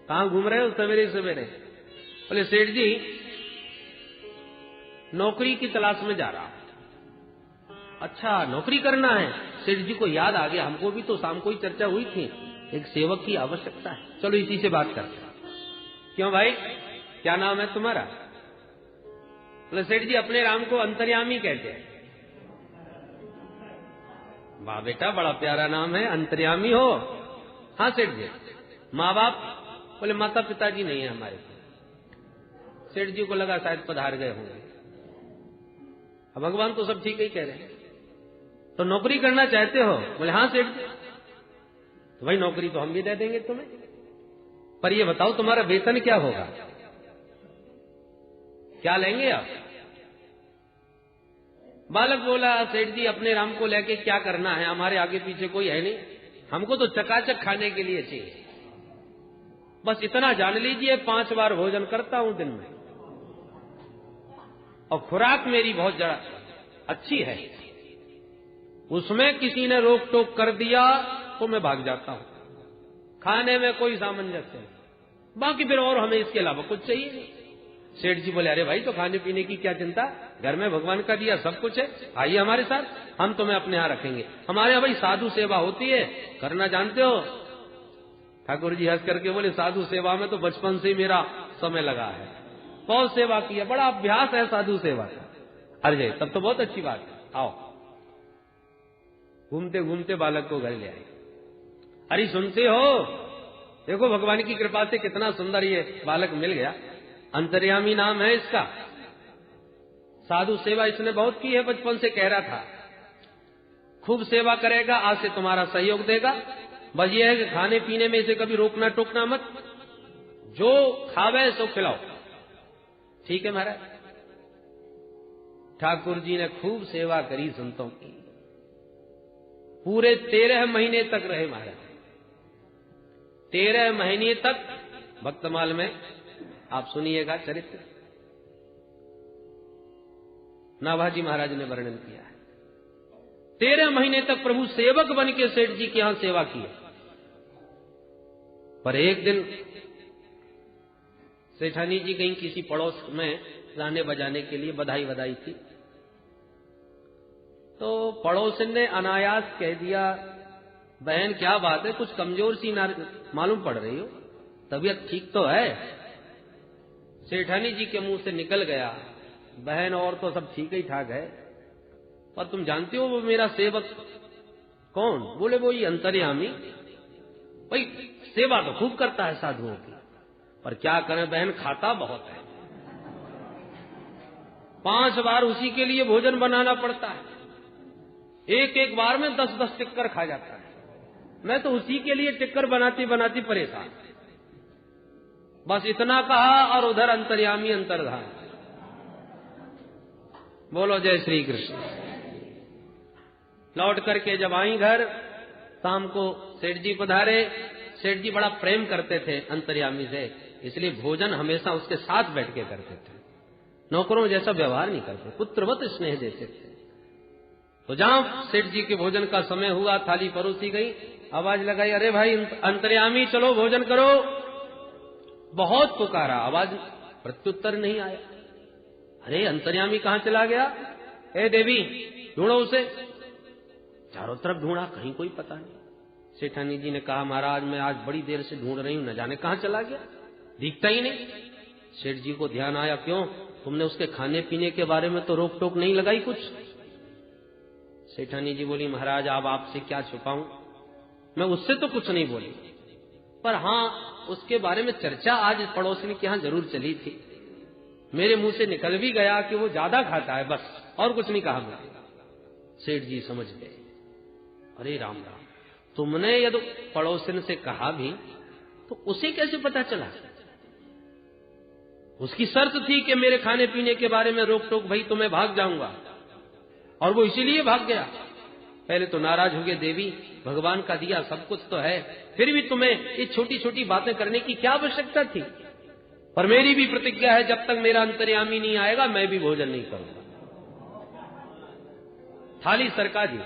कहां घूम रहे हो सवेरे सवेरे? बोले सेठ जी नौकरी की तलाश में जा रहा हूं। अच्छा नौकरी करना है? सेठ जी को याद आ गया, हमको भी तो शाम को ही चर्चा हुई थी, एक सेवक की आवश्यकता है, चलो इसी से बात करते हैं। क्यों भाई क्या नाम है तुम्हारा? बोले सेठ जी अपने राम को अंतर्यामी कहते हैं। वाह बेटा बड़ा प्यारा नाम है, अंतर्यामी हो? हाँ सेठ जी। माँ बाप? बोले माता पिताजी नहीं है हमारे। सेठ जी को लगा शायद पधार गए होंगे। अब भगवान तो सब ठीक ही कह रहे हैं। तो नौकरी करना चाहते हो? बोले हाँ सेठ जी। तो भाई नौकरी तो हम भी दे देंगे तुम्हें, पर ये बताओ तुम्हारा वेतन क्या होगा, क्या लेंगे आप? बालक बोला सेठ जी अपने राम को लेके क्या करना है, हमारे आगे पीछे कोई है नहीं, हमको तो चकाचक खाने के लिए चाहिए, बस इतना जान लीजिए 5 बार भोजन करता हूं दिन में, और खुराक मेरी बहुत जरा अच्छी है, उसमें किसी ने रोक टोक कर दिया तो मैं भाग जाता हूं, खाने में कोई सामंजस्य नहीं, बाकी फिर और हमें इसके अलावा कुछ चाहिए नहीं। सेठ जी बोले अरे भाई तो खाने पीने की क्या चिंता, घर में भगवान का दिया सब कुछ है, आइए हमारे साथ, हम तुम्हें अपने यहां रखेंगे, हमारे यहां भाई साधु सेवा होती है, करना जानते हो? ठाकुर जी हंस करके बोले साधु सेवा में तो बचपन से ही मेरा समय लगा है, बहुत सेवा की है, बड़ा अभ्यास है साधु सेवा का। अरे तब तो बहुत अच्छी बात है, आओ। घूमते घूमते बालक को घर ले आए। अरे सुनते हो, देखो भगवान की कृपा से कितना सुंदर ये बालक मिल गया, अंतर्यामी नाम है इसका, साधु सेवा इसने बहुत की है, बचपन से कह रहा था खूब सेवा करेगा, आज से तुम्हारा सहयोग देगा, बस ये है कि खाने पीने में इसे कभी रोकना टोकना मत, जो खावे सो खिलाओ। ठीक है महाराज। ठाकुर जी ने खूब सेवा करी संतों की, पूरे 13 महीने तक रहे महाराज, 13 महीने तक भक्तमाल में, आप सुनिएगा चरित्र, नाभाजी महाराज ने वर्णन किया है, 13 महीने तक प्रभु सेवक बन के सेठ जी के यहां सेवा की। पर एक दिन सेठानी जी कहीं किसी पड़ोस में गाने बजाने के लिए बधाई बधाई थी, तो पड़ोसन ने अनायास कह दिया बहन क्या बात है, कुछ कमजोर सी मालूम पड़ रही हो, तबीयत ठीक तो है? सेठानी जी के मुंह से निकल गया बहन और तो सब ठीक ही ठाक है, पर तुम जानती हो वो मेरा सेवक कौन? बोले वो ये अंतर्यामी, भाई सेवा तो खूब करता है साधुओं की, पर क्या करें बहन खाता बहुत है, 5 बार उसी के लिए भोजन बनाना पड़ता है, एक एक बार में 10-10 टिक्कर खा जाता है, मैं तो उसी के लिए टिक्कर बनाती बनाती परेशान। बस इतना कहा और उधर अंतर्यामी अंतर्धान। बोलो जय श्री कृष्ण। लौट करके जब आई घर, शाम को सेठ जी पधारे, सेठ जी बड़ा प्रेम करते थे अंतर्यामी से, इसलिए भोजन हमेशा उसके साथ बैठ के करते थे, नौकरों जैसा व्यवहार नहीं करते, पुत्रवत स्नेह देते थे। तो जहां सेठ जी के भोजन का समय हुआ, थाली परोसी गई, आवाज लगाई अरे भाई अंतर्यामी चलो भोजन करो, बहुत पुकारा, आवाज प्रत्युत्तर नहीं आया। अरे अंतर्यामी कहां चला गया? ए देवी ढूंढो उसे। चारों तरफ ढूंढा, कहीं कोई पता नहीं। सेठानी जी ने कहा महाराज मैं आज बड़ी देर से ढूंढ रही हूं, न जाने कहां चला गया, दिखता ही नहीं। सेठ जी को ध्यान आया, क्यों तुमने उसके खाने पीने के बारे में तो रोक टोक नहीं लगाई कुछ? सेठानी जी बोली महाराज अब आपसे क्या छुपाऊं, मैं उससे तो कुछ नहीं बोली, पर हां उसके बारे में चर्चा आज पड़ोसिनी के यहां जरूर चली थी, मेरे मुंह से निकल भी गया कि वो ज्यादा खाता है, बस और कुछ नहीं कहा मैंने। सेठ जी समझ गए, अरे राम राम, तुमने यदि पड़ोसिन से कहा भी तो उसे कैसे पता चला? उसकी शर्त थी कि मेरे खाने पीने के बारे में रोक टोक भाई तो मैं भाग जाऊंगा, और वो इसीलिए भाग गया। पहले तो नाराज हो गए, देवी भगवान का दिया सब कुछ तो है, फिर भी तुम्हें ये छोटी छोटी बातें करने की क्या आवश्यकता थी? पर मेरी भी प्रतिज्ञा है जब तक मेरा अंतर्यामी नहीं आएगा मैं भी भोजन नहीं करूंगा। थाली सरका दी।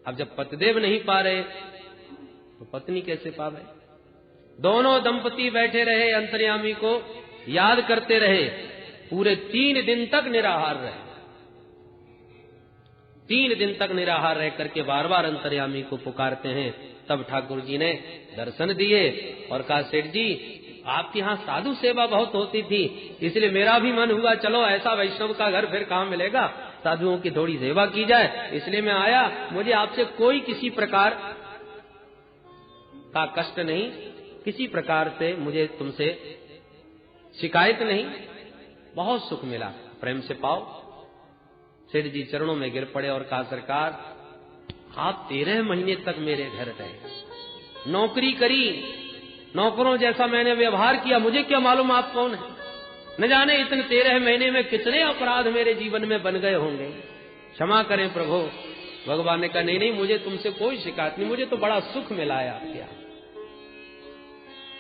अब जब पतिदेव नहीं पा रहे तो पत्नी कैसे पावे? दोनों दंपति बैठे रहे, अंतर्यामी को याद करते रहे, पूरे 3 दिन तक निराहार रहे। 3 दिन तक निराहार रह करके बार बार अंतर्यामी को पुकारते हैं। तब ठाकुर जी ने दर्शन दिए और कहा, सेठ जी आपके यहाँ साधु सेवा बहुत होती थी, इसलिए मेरा भी मन हुआ चलो ऐसा वैष्णव का घर फिर कहाँ मिलेगा, साधुओं की थोड़ी सेवा की जाए, इसलिए मैं आया। मुझे आपसे कोई किसी प्रकार का कष्ट नहीं, किसी प्रकार से मुझे तुमसे शिकायत नहीं, बहुत सुख मिला, प्रेम से पाओ। सेठ जी चरणों में गिर पड़े और कहा, सरकार आप 13 महीने तक मेरे घर रहे, नौकरी करी, नौकरों जैसा मैंने व्यवहार किया, मुझे क्या मालूम आप कौन है, न जाने इतने 13 महीने में कितने अपराध मेरे जीवन में बन गए होंगे, क्षमा करें प्रभु। भगवान ने कहा, नहीं नहीं मुझे तुमसे कोई शिकायत नहीं, मुझे तो बड़ा सुख मिला है आपके यहाँ।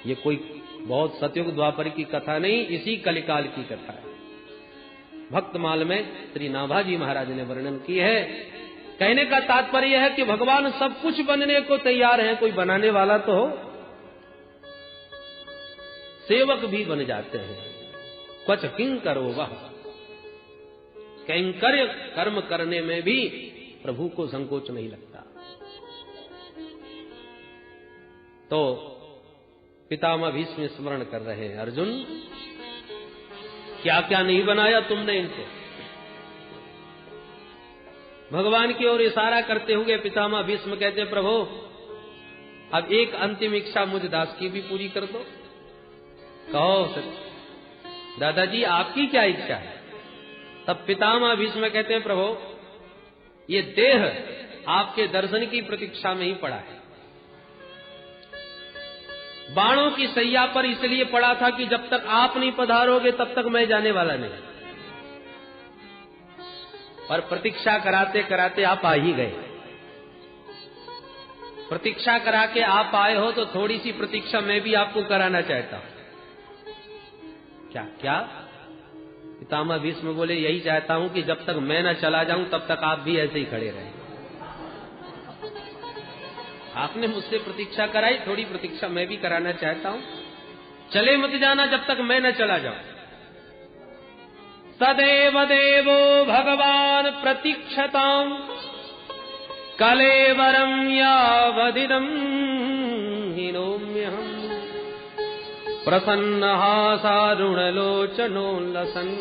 ये कोई बहुत सतयुग द्वापर की कथा नहीं, इसी कलिकाल की कथा है। भक्तमाल में श्री नाभाजी महाराज ने वर्णन की है। कहने का तात्पर्य है कि भगवान सब कुछ बनने को तैयार हैं, कोई बनाने वाला तो हो, सेवक भी बन जाते हैं। क्वच किंकरो वह, कैंकर्य कर्म करने में भी प्रभु को संकोच नहीं लगता। तो पितामह भीष्म स्मरण कर रहे हैं, अर्जुन क्या क्या नहीं बनाया तुमने इनको। भगवान की ओर इशारा करते हुए पितामह भीष्म कहते हैं, प्रभु अब एक अंतिम इच्छा मुझ दास की भी पूरी कर दो। कहो दादाजी आपकी क्या इच्छा है। तब पितामह भीष्म कहते हैं, प्रभु ये देह आपके दर्शन की प्रतीक्षा में ही पड़ा है, बाणों की सैया पर इसलिए पड़ा था कि जब तक आप नहीं पधारोगे तब तक मैं जाने वाला नहीं। पर प्रतीक्षा कराते कराते आप आ ही गए। प्रतीक्षा करा के आप आए हो तो थोड़ी सी प्रतीक्षा मैं भी आपको कराना चाहता हूं। क्या क्या? पितामह भीष्म बोले, यही चाहता हूं कि जब तक मैं न चला जाऊं तब तक आप भी ऐसे ही खड़े रहें। आपने मुझसे प्रतीक्षा कराई, थोड़ी प्रतीक्षा मैं भी कराना चाहता हूं। चले मत जाना जब तक मैं न चला जाऊं। सदैव देवो भगवान प्रतीक्षताम् कलेवरं यावदिदं हिनोम्यहम् प्रसन्नहासारुणलोचनोल्लसन्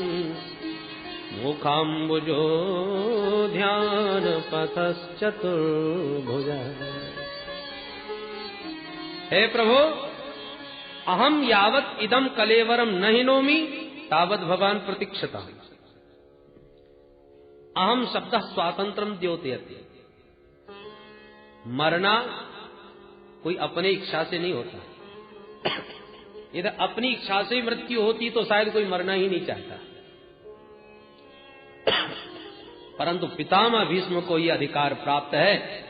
मुखाम्बुजो ध्यान पथश्चतुर्भुज। हे प्रभु, अहम यावत इदम कलेवरम न हिनोमि तावत भगवान प्रतीक्षता। अहम शब्द स्वातंत्रम द्योतयति। मरना कोई अपने इच्छा से नहीं होता। यदि अपनी इच्छा से मृत्यु होती तो शायद कोई मरना ही नहीं चाहता। परंतु पितामह भीष्म को यह अधिकार प्राप्त है,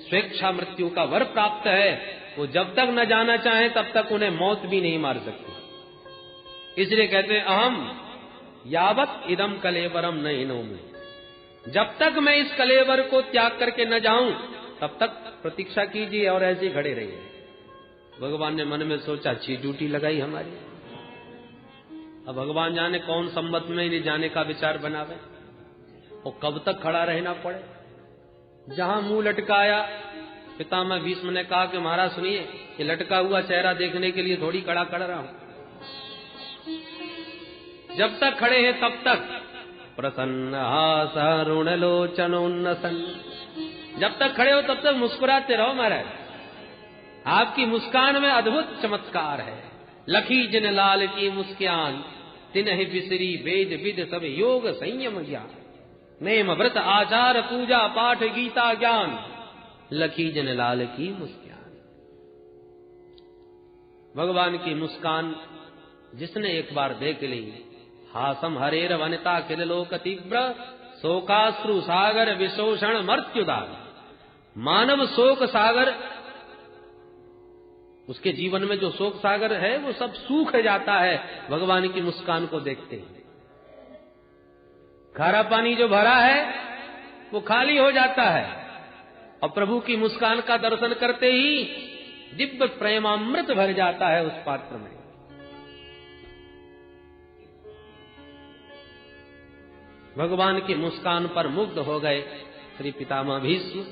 स्वेच्छा मृत्यु का वर प्राप्त है। वो जब तक न जाना चाहे तब तक उन्हें मौत भी नहीं मार सकती। इसलिए कहते हैं, अहम यावत इदम कलेवरम न हिनोमि। जब तक मैं इस कलेवर को त्याग करके न जाऊं तब तक प्रतीक्षा कीजिए और ऐसे ही खड़े रहिए। भगवान ने मन में सोचा, अच्छी ड्यूटी लगाई हमारी। अब भगवान जाने कौन संबत में इन्हें जाने का विचार बनावे और कब तक खड़ा रहना पड़े। जहां मुंह लटकाया, पितामह भीष्म ने कहा कि महाराज सुनिए, ये लटका हुआ चेहरा देखने के लिए थोड़ी खड़ा रहा हूं। जब तक खड़े हैं तब तक प्रसन्न हासारुणलोचनोन्नसन, जब तक खड़े हो तब तक मुस्कुराते रहो महाराज। आपकी मुस्कान में अद्भुत चमत्कार है। लखी जिन लाल की मुस्कान, तिन्हि बिसरी वेद विद सब योग संयम ज्ञान। नेम व्रत आचार पूजा पाठ गीता ज्ञान, लखी जिन लाल की मुस्कान। भगवान की मुस्कान जिसने एक बार देख ली, हासम हरेर वनिता किल लोक तीव्र, शोकाश्रु सागर विशोषण मर्त्युदार। मानव शोक सागर, उसके जीवन में जो शोक सागर है वो सब सूख जाता है भगवान की मुस्कान को देखते ही। खारा पानी जो भरा है वो खाली हो जाता है और प्रभु की मुस्कान का दर्शन करते ही दिव्य प्रेमामृत भर जाता है उस पात्र में। भगवान की मुस्कान पर मुग्ध हो गए श्री पितामह भीष्म।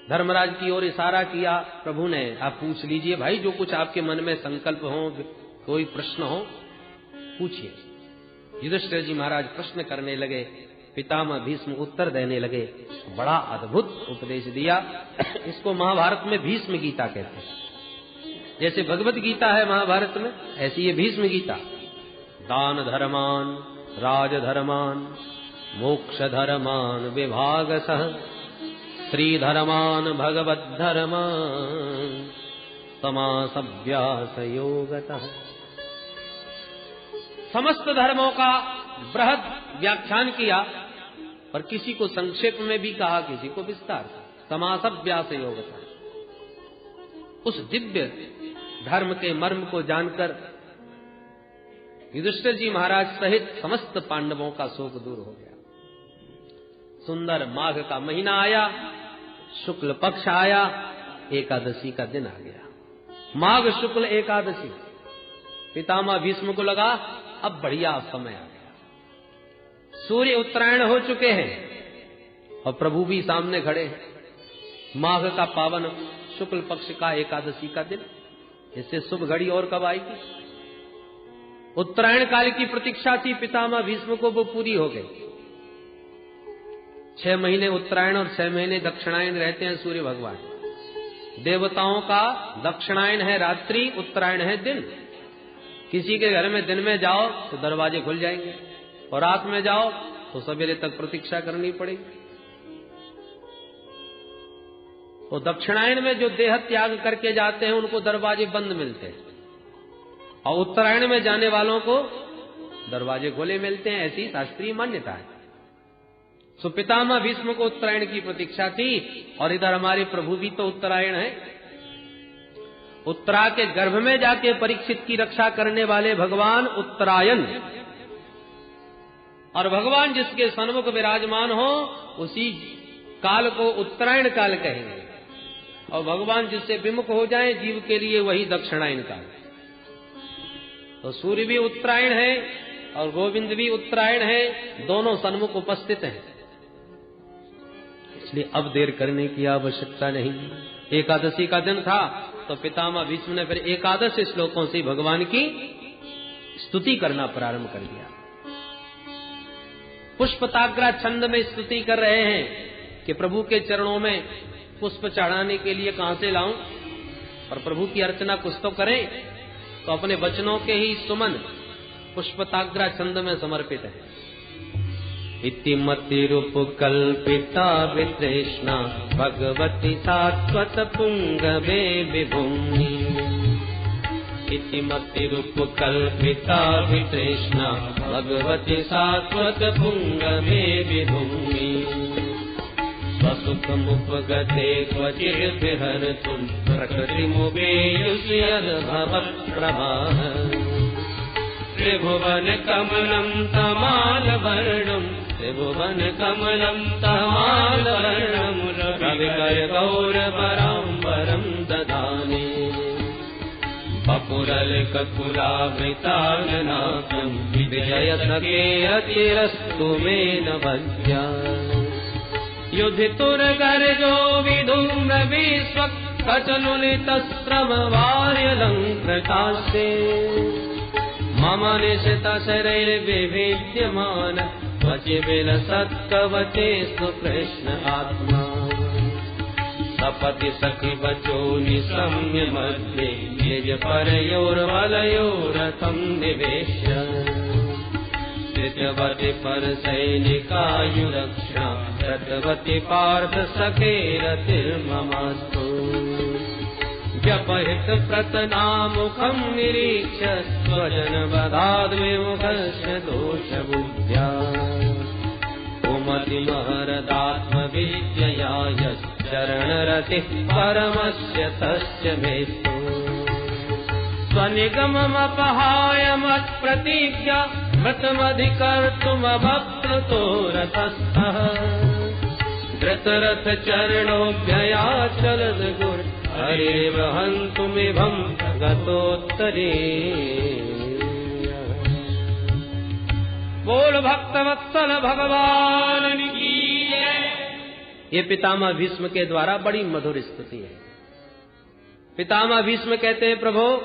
धर्मराज की ओर इशारा किया प्रभु ने, आप पूछ लीजिए भाई, जो कुछ आपके मन में संकल्प हो, कोई प्रश्न हो पूछिए। युधिष्ठिर जी महाराज प्रश्न करने लगे, पितामह भीष्म उत्तर देने लगे। बड़ा अद्भुत उपदेश दिया। इसको महाभारत में भीष्म गीता कहते हैं। जैसे भगवत गीता है महाभारत में, ऐसी ये भीष्म गीता। दान धर्मान राजधर्मान मोक्ष धर्मान विभागसः स्त्री धर्मान भगवत धर्मान समासभ्यास योगतः। समस्त धर्मों का बृहद व्याख्यान किया, पर किसी को संक्षेप में भी कहा, किसी को विस्तार से। समासभ्यास योगतः, उस दिव्य धर्म के मर्म को जानकर युधिष्ठिर जी महाराज सहित समस्त पांडवों का शोक दूर हो गया। सुंदर माघ का महीना आया, शुक्ल पक्ष आया, एकादशी का दिन आ गया। माघ शुक्ल एकादशी। पितामह भीष्म को लगा अब बढ़िया समय आ गया। सूर्य उत्तरायण हो चुके हैं और प्रभु भी सामने खड़े हैं। माघ का पावन शुक्ल पक्ष का एकादशी का दिन, इससे शुभ घड़ी और कब आएगी? उत्तरायण काल की प्रतीक्षा थी पितामह भीष्म को, वो पूरी हो गई। 6 महीने उत्तरायण और 6 महीने दक्षिणायन रहते हैं सूर्य भगवान। देवताओं का दक्षिणायन है रात्रि, उत्तरायण है दिन। किसी के घर में दिन में जाओ तो दरवाजे खुल जाएंगे, और रात में जाओ तो सवेरे तक प्रतीक्षा करनी पड़ेगी। तो दक्षिणायन में जो देह त्याग करके जाते हैं उनको दरवाजे बंद मिलते हैं, और उत्तरायण में जाने वालों को दरवाजे खुले मिलते हैं। ऐसी शास्त्रीय मान्यता है। सो पितामह भीष्म को उत्तरायण की प्रतीक्षा थी, और इधर हमारे प्रभु भी तो उत्तरायण है। उत्तरा के गर्भ में जाके परीक्षित की रक्षा करने वाले भगवान उत्तरायण, और भगवान जिसके सन्मुख विराजमान हो उसी काल को उत्तरायण काल कहेंगे, और भगवान जिससे विमुख हो जाए जीव के लिए वही दक्षिणायन काल। तो सूर्य भी उत्तरायण है और गोविंद भी उत्तरायण है, दोनों सन्मुख उपस्थित हैं। इसलिए अब देर करने की आवश्यकता नहीं। एकादशी का दिन था तो पितामह भीष्म ने फिर एकादश श्लोकों से भगवान की स्तुति करना प्रारंभ कर दिया। पुष्पताग्रा छंद में स्तुति कर रहे हैं कि प्रभु के चरणों में पुष्प चढ़ाने के लिए कहां से लाऊं, और प्रभु की अर्चना कुछ तो करें। तो अपने वचनों के ही सुमन पुष्पताग्रा छंद में समर्पित है। इति मतिरुपकल्पिता वितृष्णा भगवती सात्वत पुंगवे विभूमि। इति मतिरुपकल्पिता वितृष्णा भगवती सात्वत पुंगवे विभूमि। स्वसुखमुपगते क्वचिद्विहर्तुं प्रकृतिमुपेयुष्यद्भवत्प्रवाह। त्रिभुवन कमलं तमालवर्णं त्रिभुवन कमलं तमालवर्णं रविकर गौरवराम्बरं ददामि। वपुरलककुलावृताननाथं विजयसखेरतिरस्तु मे नवद्या। युधितुर्गर्जो विधूम्र विश्वक् कचनुलितस्रववार्यलङ्कृतास्ते। मम निशितशरैर्विभिद्यमान वचिविलसत्कवचेषु कृष्ण आत्मा। सपति सखि वचो निशम्य मध्ये निज परयोर्वलयोरथं निवेश्य। स्थितवति पर सैनिकायुरक्षा कृतवति पार्थ सखेरतिर्ममास्तु। जपहित प्रतनामुखं निरीक्ष्य स्वजनवधाद्विमुखस्य दोषबुद्ध्या। कुमतिमहरदात्मविद्यया यश्चरणरतिः परमस्य तस्य मेस्तु। स्वनिगममपहाय मत्प्रतिज्ञा मृतमधिकर्तुमभक्तृतो रथस्थः। धृतरथ चरणोऽभ्ययाचलद् गुर हरिर्वहन्तुमिभं गतोत्तरे। बोल भक्तवत्सल भगवान की जय। ये पितामह भीष्म के द्वारा बड़ी मधुर स्तुति है। पितामह भीष्म कहते हैं, प्रभु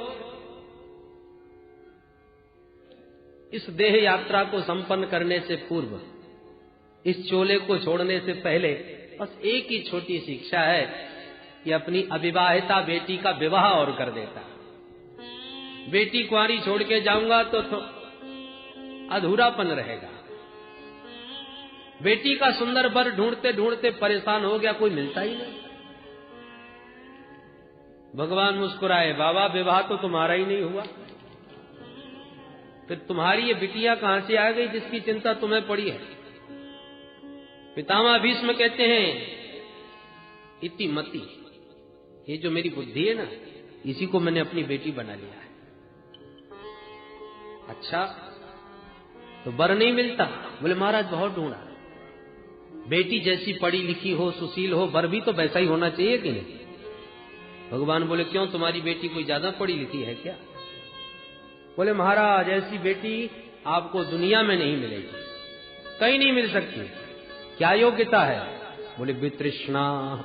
इस देह यात्रा को संपन्न करने से पूर्व, इस चोले को छोड़ने से पहले बस एक ही छोटी सी इच्छा है कि अपनी अविवाहिता बेटी का विवाह और कर देता। बेटी कुंवारी छोड़ के जाऊंगा तो अधूरापन रहेगा। बेटी का सुंदर वर ढूंढते ढूंढते परेशान हो गया, कोई मिलता ही नहीं। भगवान मुस्कुराए, बाबा विवाह तो तुम्हारा ही नहीं हुआ, फिर तुम्हारी ये बिटिया कहां से आ गई जिसकी चिंता तुम्हें पड़ी है। पितामह भीष्म कहते हैं, इति मति, ये जो मेरी बुद्धि है ना, इसी को मैंने अपनी बेटी बना लिया है। अच्छा, तो वर नहीं मिलता? बोले महाराज बहुत ढूंढा। बेटी जैसी पढ़ी लिखी हो, सुशील हो, वर भी तो वैसा ही होना चाहिए कि नहीं? भगवान बोले क्यों, तुम्हारी बेटी कोई ज्यादा पढ़ी लिखी है क्या? बोले महाराज ऐसी बेटी आपको दुनिया में नहीं मिलेगी, कहीं नहीं मिल सकती। क्या योग्यता है? बोले वितृष्णा।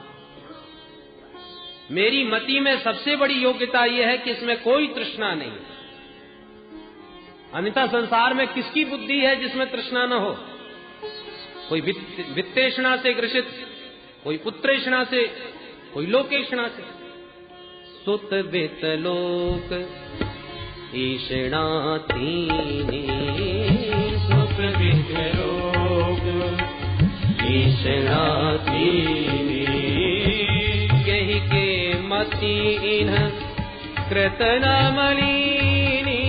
मेरी मति में सबसे बड़ी योग्यता यह है कि इसमें कोई तृष्णा नहीं। अन्यथा संसार में किसकी बुद्धि है जिसमें तृष्णा न हो? कोई वित्तेषणा से ग्रसित, कोई पुत्रेषणा से, कोई लोकेषणा से। सुत वित्त लोक ईषणातीनि, सुत वित्त लोक ईषणातीनि, यही के मति इन्ह कृत न मलिनी,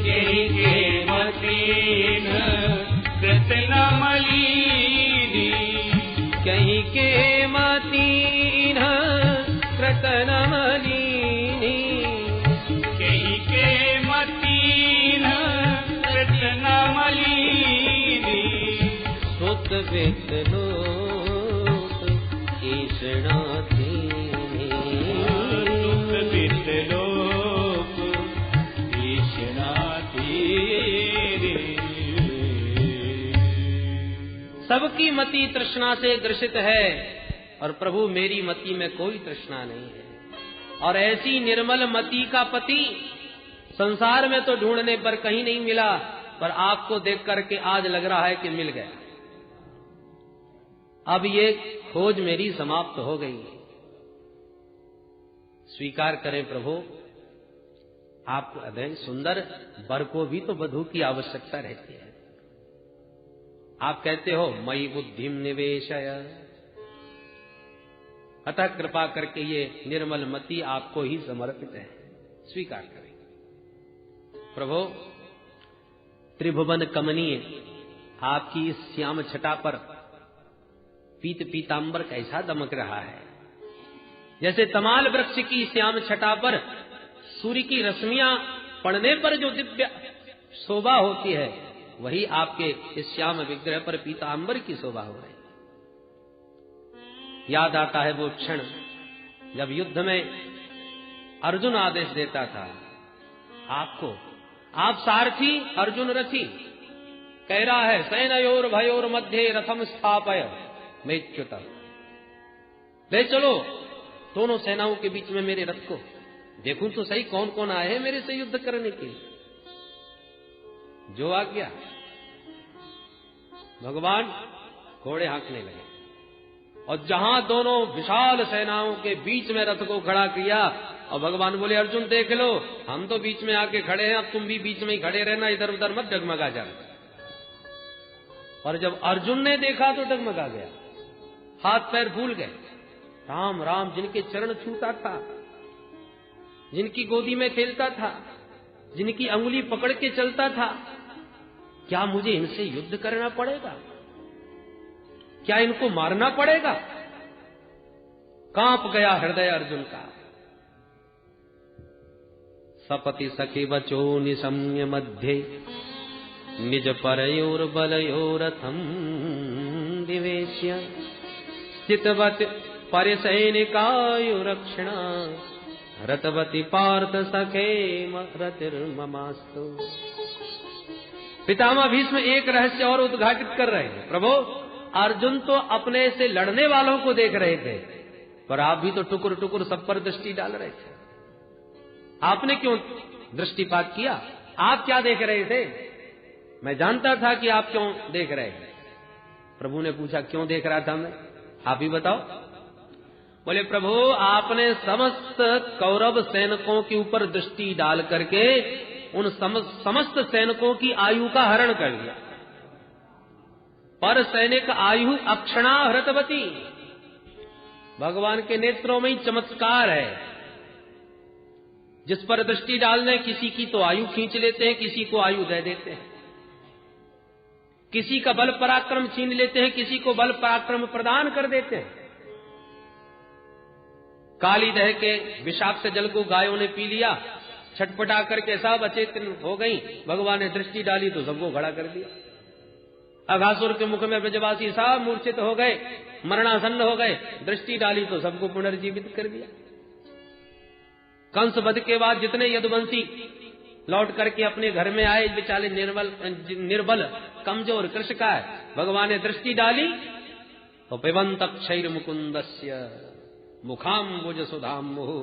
यही के मति इन्ह कृत न मलिनी, कहीं के मति इन्ह कृत न मलिनी, कहीं के मति इन्ह कृत न मलिनी, सुत वित्त लोक ईषणातीनि, सुत वित्त लोक ईषणातीनि। सबकी मति तृष्णा से ग्रसित है और प्रभु मेरी मति में कोई तृष्णा नहीं है। और ऐसी निर्मल मति का पति संसार में तो ढूंढने पर कहीं नहीं मिला, पर आपको देख करके आज लग रहा है कि मिल गया। अब ये खोज मेरी समाप्त हो गई। स्वीकार करें प्रभु, आप अध्ययन सुंदर वर को भी तो वधू की आवश्यकता रहती है। आप कहते हो मयि बुद्धिम निवेशय, अतः कृपा करके ये निर्मल मति आपको ही समर्पित है, स्वीकार करें। प्रभु त्रिभुवन कमनीय आपकी इस श्याम छटा पर पीत पीतांबर कैसा दमक रहा है। जैसे तमाल वृक्ष की श्याम छटा पर सूर्य की रश्मियां पड़ने पर जो दिव्य शोभा होती है, वही आपके इस श्याम विग्रह पर पीतांबर की शोभा हो रही। याद आता है वो क्षण जब युद्ध में अर्जुन आदेश देता था आपको, आप सारथी अर्जुन रथी, कह रहा है सैनयोर भयोर मध्य रथम स्थापय मेच्युत, ले चलो दोनों सेनाओं के बीच में मेरे रथ को, देखूं तो सही कौन कौन आए हैं मेरे से युद्ध करने के लिए। जो आ गया भगवान घोड़े हाँकने लगे और जहां दोनों विशाल सेनाओं के बीच में रथ को खड़ा किया और भगवान बोले अर्जुन देख लो, हम तो बीच में आके खड़े हैं, अब तुम भी बीच में ही खड़े रहना, इधर उधर मत डगमगा जाना। और जब अर्जुन ने देखा तो डगमगा गया, हाथ पैर फूल गए। राम राम, जिनके चरण छूता था, जिनकी गोदी में खेलता था, जिनकी अंगुली पकड़ के चलता था, क्या मुझे इनसे युद्ध करना पड़ेगा? क्या इनको मारना पड़ेगा? कांप गया हृदय अर्जुन का। सपति सखी वचो निशम्य मध्य निज परयोर बलयोरथम दिवेश्य स्थितवत परिसैनिकायुरक्षिणा रतवती पार्थ सखे रतिर्ममास्तु। पितामह भीष्म एक रहस्य और उद्घाटित कर रहे हैं। प्रभु, अर्जुन तो अपने से लड़ने वालों को देख रहे थे, पर आप भी तो टुकुर टुकुर सब पर दृष्टि डाल रहे थे। आपने क्यों दृष्टिपात किया? आप क्या देख रहे थे? मैं जानता था कि आप क्यों देख रहे हैं। प्रभु ने पूछा, क्यों देख रहा था मैं? आप ही बताओ। बोले, प्रभु, आपने समस्त कौरव सैनिकों के ऊपर दृष्टि डाल करके उन समस्त सैनिकों की आयु का हरण कर लिया। पर सैनिक आयु अक्षणा हृतवती। भगवान के नेत्रों में ही चमत्कार है। जिस पर दृष्टि डालने, किसी की तो आयु खींच लेते हैं, किसी को आयु दे देते हैं। किसी का बल पराक्रम छीन लेते हैं, किसी को बल पराक्रम प्रदान कर देते हैं। काली दह के विषाक्त जल को गायों ने पी लिया, छटपटा करके सब अचेतन हो गई। भगवान ने दृष्टि डाली तो सबको खड़ा कर दिया। अघासुर के मुख में ब्रजवासी सब मूर्छित हो गए, मरणासन्न हो गए। दृष्टि डाली तो सबको पुनर्जीवित कर दिया। कंस वध के बाद जितने यदुवंशी लौट करके अपने घर में आए, बेचारे निर्बल कमजोर कृषकाय, भगवान ने दृष्टि डाली तो पिबंत क्षैर मुकुंदस्य मुखाम्बुज सुधाम मुहु।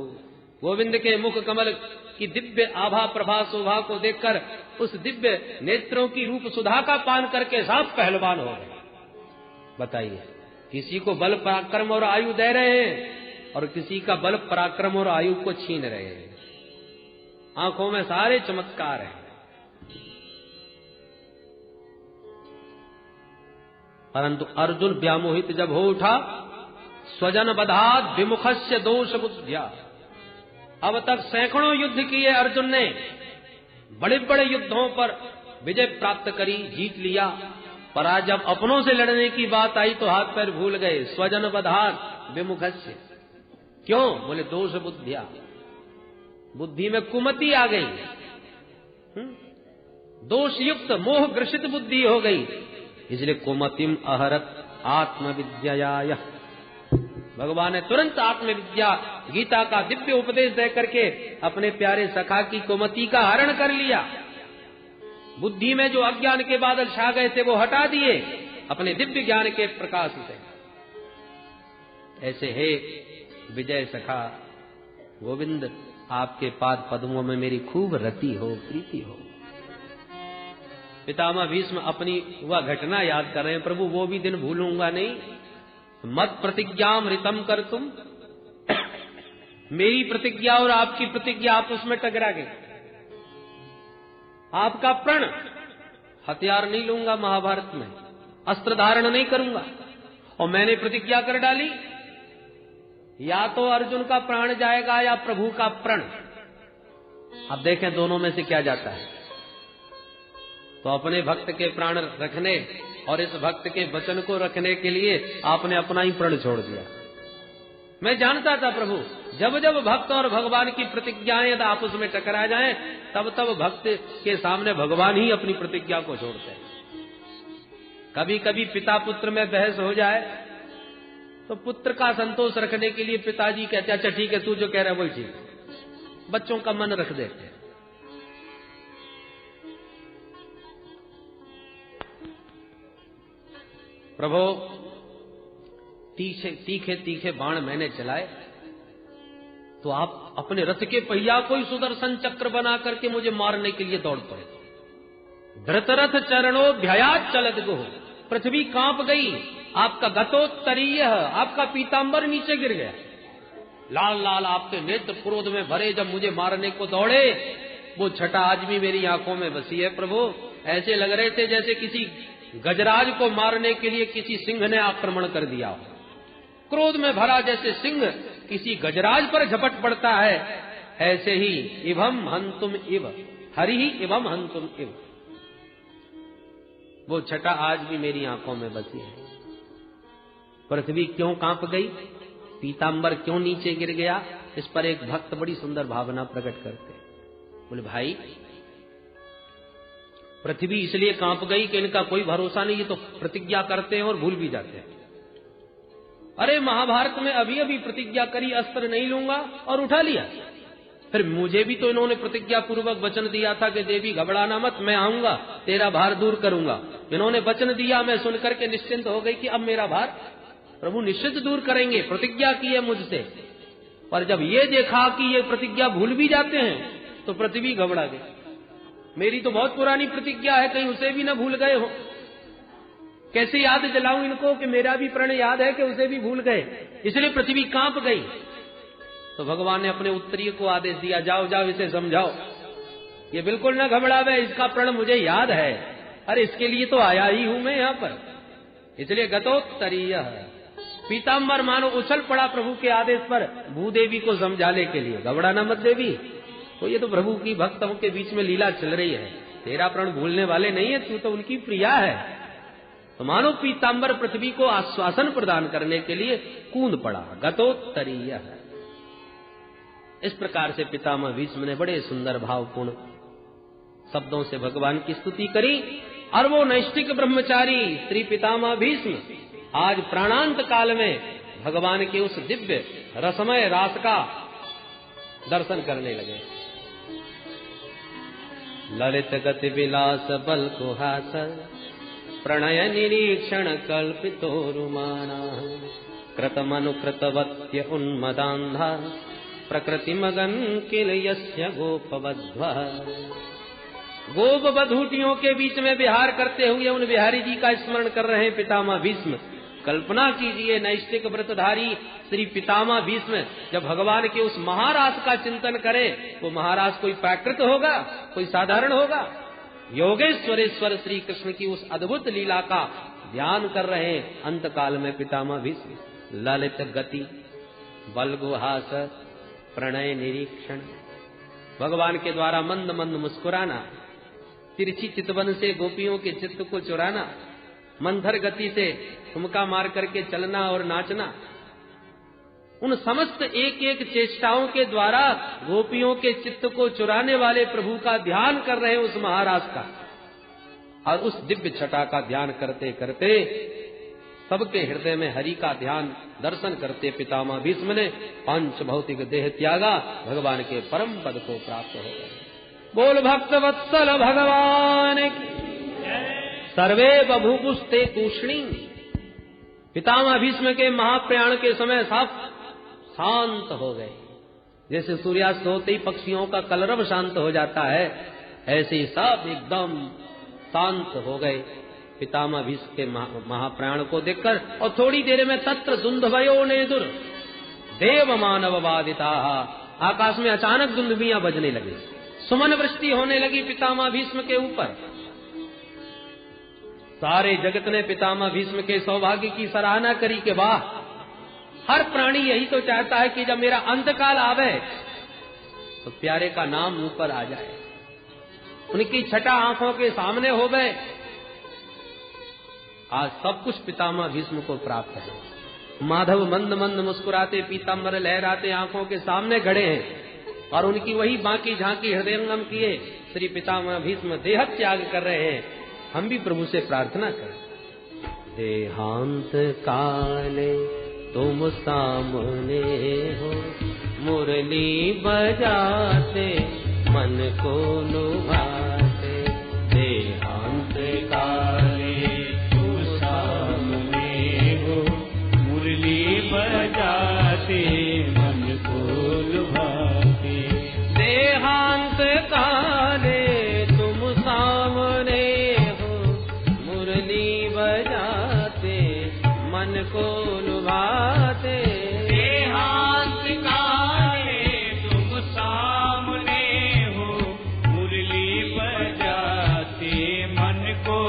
गोविंद के मुख कमल की दिव्य आभा प्रभा शोभा को देखकर उस दिव्य नेत्रों की रूप सुधा का पान करके सब पहलवान हो गए। बताइए, किसी को बल पराक्रम और आयु दे रहे हैं और किसी का बल पराक्रम और आयु को छीन रहे हैं। आंखों में सारे चमत्कार हैं। परंतु अर्जुन व्यामोहित जब हो उठा, स्वजन बधात विमुखस्य दोष बुद्धिया। अब तक सैकड़ों युद्ध किए अर्जुन ने, बड़े बड़े युद्धों पर विजय प्राप्त करी, जीत लिया, पर आज जब अपनों से लड़ने की बात आई तो हाथ पैर भूल गए। स्वजन बधात विमुखस्य। क्यों? बोले दोष बुद्धिया, बुद्धि में कुमति आ गई, दोषयुक्त मोह ग्रसित बुद्धि हो गई, इसलिए कुमतिम अहरत आत्मविद्या। भगवान ने तुरंत आत्मविद्या गीता का दिव्य उपदेश दे करके अपने प्यारे सखा की कुमति का हरण कर लिया। बुद्धि में जो अज्ञान के बादल छा गए थे वो हटा दिए अपने दिव्य ज्ञान के प्रकाश से। ऐसे हे विजय सखा गोविंद, आपके पाद पद्मों में मेरी खूब रति हो, प्रीति हो। पितामह भीष्म अपनी वह घटना याद कर रहे हैं। प्रभु, वो भी दिन भूलूंगा नहीं। मत प्रतिज्ञाम ऋतम कर तुम। मेरी प्रतिज्ञा और आपकी प्रतिज्ञा आपस में टकरा गई। आपका प्रण, हथियार नहीं लूंगा महाभारत में, अस्त्र धारण नहीं करूंगा, और मैंने प्रतिज्ञा कर डाली, या तो अर्जुन का प्राण जाएगा या प्रभु का प्रण। अब देखें दोनों में से क्या जाता है। तो अपने भक्त के प्राण रखने और इस भक्त के वचन को रखने के लिए आपने अपना ही प्रण छोड़ दिया। मैं जानता था प्रभु, जब जब भक्त और भगवान की प्रतिज्ञाएं आपस में टकरा जाएं, तब तब भक्त के सामने भगवान ही अपनी प्रतिज्ञा को छोड़ते हैं। कभी कभी पिता पुत्र में बहस हो जाए तो पुत्र का संतोष रखने के लिए पिताजी कहते, अच्छा ठीक है, तू जो कह रहा है वही ठीक। बच्चों का मन रख देते हैं। प्रभु, तीखे तीखे बाण मैंने चलाए तो आप अपने रथ के पहिया को ही सुदर्शन चक्र बना करके मुझे मारने के लिए दौड़ पड़े। धृतरथ चरणों भयात चलत गो। पृथ्वी कांप गई। आपका गतोत्तरीय, आपका पीतांबर नीचे गिर गया। लाल लाल आपके नेत्र क्रोध में भरे जब मुझे मारने को दौड़े, वो छटा आज भी मेरी आंखों में बसी है। प्रभु, ऐसे लग रहे थे जैसे किसी गजराज को मारने के लिए किसी सिंह ने आक्रमण कर दिया हो। क्रोध में भरा जैसे सिंह किसी गजराज पर झपट पड़ता है, ऐसे ही इवम हंतुम इव हरि ही इवम हंतुम इव। वो छटा आज भी मेरी आंखों में बसी है। पृथ्वी क्यों कांप गई, पीतांबर क्यों नीचे गिर गया, इस पर एक भक्त बड़ी सुंदर भावना प्रकट करते। बोले भाई, पृथ्वी इसलिए कांप गई कि इनका कोई भरोसा नहीं, ये तो प्रतिज्ञा करते हैं और भूल भी जाते हैं। अरे महाभारत में अभी अभी प्रतिज्ञा करी अस्त्र नहीं लूंगा और उठा लिया। फिर मुझे भी तो इन्होंने प्रतिज्ञा पूर्वक वचन दिया था कि देवी घबराना मत, मैं आऊंगा, तेरा भार दूर करूंगा। इन्होंने वचन दिया, मैं सुनकर के निश्चिंत हो गई कि अब मेरा भार प्रभु निश्चित दूर करेंगे, प्रतिज्ञा की है मुझसे। पर जब ये देखा कि ये प्रतिज्ञा भूल भी जाते हैं तो पृथ्वी घबरा गई। मेरी तो बहुत पुरानी प्रतिज्ञा है, कहीं उसे भी न भूल गए हो। कैसे याद दिलाऊं इनको कि मेरा भी प्रण याद है कि उसे भी भूल गए। इसलिए पृथ्वी कांप गई। तो भगवान ने अपने उत्तरीय को आदेश दिया, जाओ जाओ इसे समझाओ, ये बिल्कुल न घबरावे, इसका प्रण मुझे याद है। अरे इसके लिए तो आया ही हूं मैं यहाँ पर। इसलिए गतोत्तरीय पीताम्बर मानो उछल पड़ा प्रभु के आदेश पर भूदेवी को समझाने के लिए। घबराना मत देवी, तो ये तो प्रभु की भक्तों के बीच में लीला चल रही है, तेरा प्रण भूलने वाले नहीं है, तू तो उनकी प्रिया है। तो मानो पीताम्बर पृथ्वी को आश्वासन प्रदान करने के लिए कूद पड़ा। गतोत्तरीय। इस प्रकार से पितामह भीष्म ने बड़े सुंदर भावपूर्ण शब्दों से भगवान की स्तुति करी। और वो नैष्ठिक ब्रह्मचारी श्री पितामह भीष्म आज प्राणांत काल में भगवान के उस दिव्य रसमय रास का दर्शन करने लगे। ललित गति विलास बल कुहास प्रणय निरीक्षण कल्पितोरुमाना कृतमनुकृतवत्य उन्मदान्धा प्रकृति मगन किल यस्य गोपवध्वः। गोप बधूटियों के बीच में विहार करते हुए उन बिहारी जी का स्मरण कर रहे हैं पितामह भीष्म। कल्पना कीजिए, नैष्ठिक व्रतधारी श्री पितामह भीष्म जब भगवान के उस महाराज का चिंतन करे, वो महाराज कोई प्राकृत होगा, कोई साधारण होगा। योगेश्वरेश्वर श्री कृष्ण की उस अद्भुत लीला का ध्यान कर रहे हैं अंत काल में पितामह भीष्म। ललित गति बलगुहास प्रणय निरीक्षण, भगवान के द्वारा मंद मंद मुस्कुराना, तिरछी चितवन से गोपियों के चित्त को चुराना, मंथर गति से ठुमका मार करके चलना और नाचना, उन समस्त एक एक चेष्टाओं के द्वारा गोपियों के चित्त को चुराने वाले प्रभु का ध्यान कर रहे उस महाराज का। और उस दिव्य छटा का ध्यान करते करते सबके हृदय में हरि का ध्यान दर्शन करते पितामह भीष्म ने पंच भौतिक देह त्यागा, भगवान के परम पद को प्राप्त हो गए। बोल भक्त वत्सल भगवान की। सर्वे बभूवुस्ते तूष्णी। पितामह भीष्म के महाप्रयाण के समय सब शांत हो गए। जैसे सूर्यास्त होते ही पक्षियों का कलरव शांत हो जाता है, ऐसे ही सब एकदम शांत हो गए पितामह भीष्म के महाप्राण को देखकर। और थोड़ी देर में तत्र दुंदुभयो नेदुर देव मानव वादिता। आकाश में अचानक दुंदुभियां बजने लगी, सुमन वृष्टि होने लगी पितामह भीष्म के ऊपर। सारे जगत ने पितामह भीष्म के सौभाग्य की सराहना करी कि वाह, हर प्राणी यही तो चाहता है कि जब मेरा अंतकाल आवे तो प्यारे का नाम मुंह पर आ जाए, उनकी छटा आंखों के सामने हो गए। आज सब कुछ पितामह भीष्म को प्राप्त है। माधव मंद मंद मुस्कुराते, पीताम्बर लहराते आंखों के सामने खड़े हैं और उनकी वही बाकी झांकी हृदयंगम किए श्री पितामह भीष्म देह त्याग कर रहे हैं। हम भी प्रभु से प्रार्थना करें। देहांत काले तुम सामने हो, मुरली बजाते मन को लुभाते। देहांत काले तुम सामने हो, मुरली बजाते मन को लुभाते। देहांत काले तुम सामने हो, मुरली बजाते मन को लुभाते। देहांत काले तुम सामने हो, मुरली बजाते मन को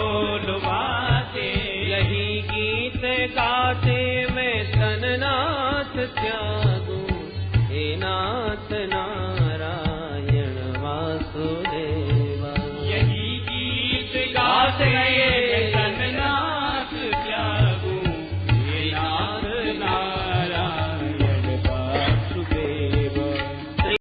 लुभाते। यही गीत गाते मैं तननाथ त्यागूं, हे नाथ नारायण वासुदेवा। यही गीत गाते